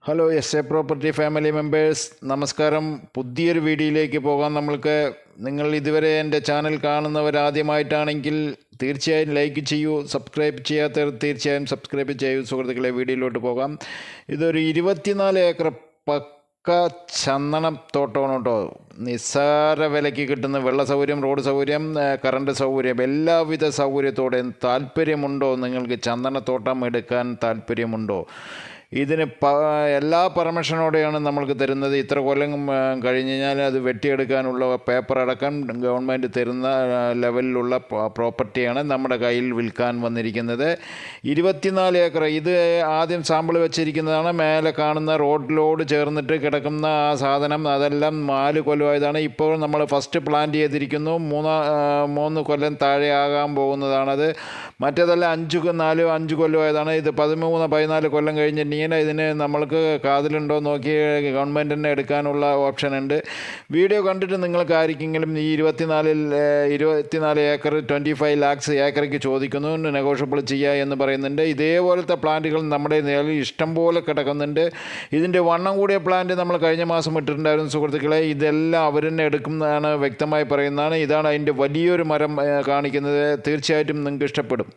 Hello property family members, നമസ്കാരം. പുതിയൊരു വീഡിയോയിലേക്ക് പോകാം. നിങ്ങൾ ഇതുവരെ എൻ്റെ ചാനൽ കാണുന്നവരാദ്യമായിട്ടാണെങ്കിൽ തീർച്ചയായും ലൈക്ക് ചെയ്യൂ. സബ്സ്ക്രൈബ് ചെയ്യാത്തവർ തീർച്ചയായും സബ്സ്ക്രൈബ് ചെയ്യൂ. സുഹൃത്തുക്കളെ, വീഡിയോയിലോട്ട് പോകാം. ഇതൊരു 24 ഏക്കർ പക്ക ചന്ദനത്തോട്ടമാണ് കേട്ടോ. നിസ്സാര വിലയ്ക്ക് കിട്ടുന്ന വെള്ള സൗകര്യം, റോഡ് സൗകര്യം, കറണ്ട് സൗകര്യം, എല്ലാവിധ സൗകര്യത്തോടെ താല്പര്യമുണ്ടോ? നിങ്ങൾക്ക് ചന്ദനത്തോട്ടം എടുക്കാൻ താല്പര്യമുണ്ടോ? ഇതിന് എല്ലാ പെർമിഷനോടെയാണ് നമ്മൾക്ക് തരുന്നത്. ഇത്ര കൊല്ലം കഴിഞ്ഞ് കഴിഞ്ഞാൽ അത് വെട്ടിയെടുക്കാനുള്ള പേപ്പർ അടക്കം ഗവൺമെൻറ് തരുന്ന ലെവലിലുള്ള പ്രോപ്പർട്ടിയാണ് നമ്മുടെ കയ്യിൽ വിൽക്കാൻ വന്നിരിക്കുന്നത്. 24 ഏക്കർ. ഇത് ആദ്യം സാമ്പിൾ വെച്ചിരിക്കുന്നതാണ്. മേലെ കാണുന്ന റോഡിലോട് ചേർന്നിട്ട് കിടക്കുന്ന ആ സാധനം, അതെല്ലാം 4 കൊല്ലമായതാണ്. ഇപ്പോൾ നമ്മൾ ഫസ്റ്റ് പ്ലാന്റ് ചെയ്തിരിക്കുന്നു. 3 കൊല്ലം താഴെ ആകാൻ പോകുന്നതാണത്. മറ്റേതെല്ലാം 5 കൊല്ലമായതാണ്. ഇത് 13-14 കൊല്ലം കഴിഞ്ഞ് ഇതിന് നമ്മൾക്ക് കാതിലുണ്ടോ നോക്കി ഗവൺമെൻറ് തന്നെ എടുക്കാനുള്ള ഓപ്ഷൻ ഉണ്ട്. വീഡിയോ കണ്ടിട്ട് നിങ്ങൾക്ക് ആർക്കെങ്കിലും ഈ 24 ഏക്കർ 25 lakhs ഏക്കറയ്ക്ക് ചോദിക്കുന്നു, നെഗോഷ്യബിൾ ചെയ്യുക എന്ന് പറയുന്നുണ്ട്. ഇതേപോലത്തെ പ്ലാന്റുകൾ നമ്മുടെ നിലയിൽ ഇഷ്ടം പോലെ കിടക്കുന്നുണ്ട്. ഇതിൻ്റെ വണ്ണം കൂടിയ പ്ലാന്റ് നമ്മൾ കഴിഞ്ഞ മാസം ഇട്ടിട്ടുണ്ടായിരുന്നു സുഹൃത്തുക്കളെ. ഇതെല്ലാം അവർ തന്നെ എടുക്കുന്നതാണ് വ്യക്തമായി പറയുന്നതാണ്. ഇതാണ് അതിൻ്റെ വലിയൊരു മരം കാണിക്കുന്നത്. തീർച്ചയായിട്ടും നിങ്ങൾക്ക് ഇഷ്ടപ്പെടും.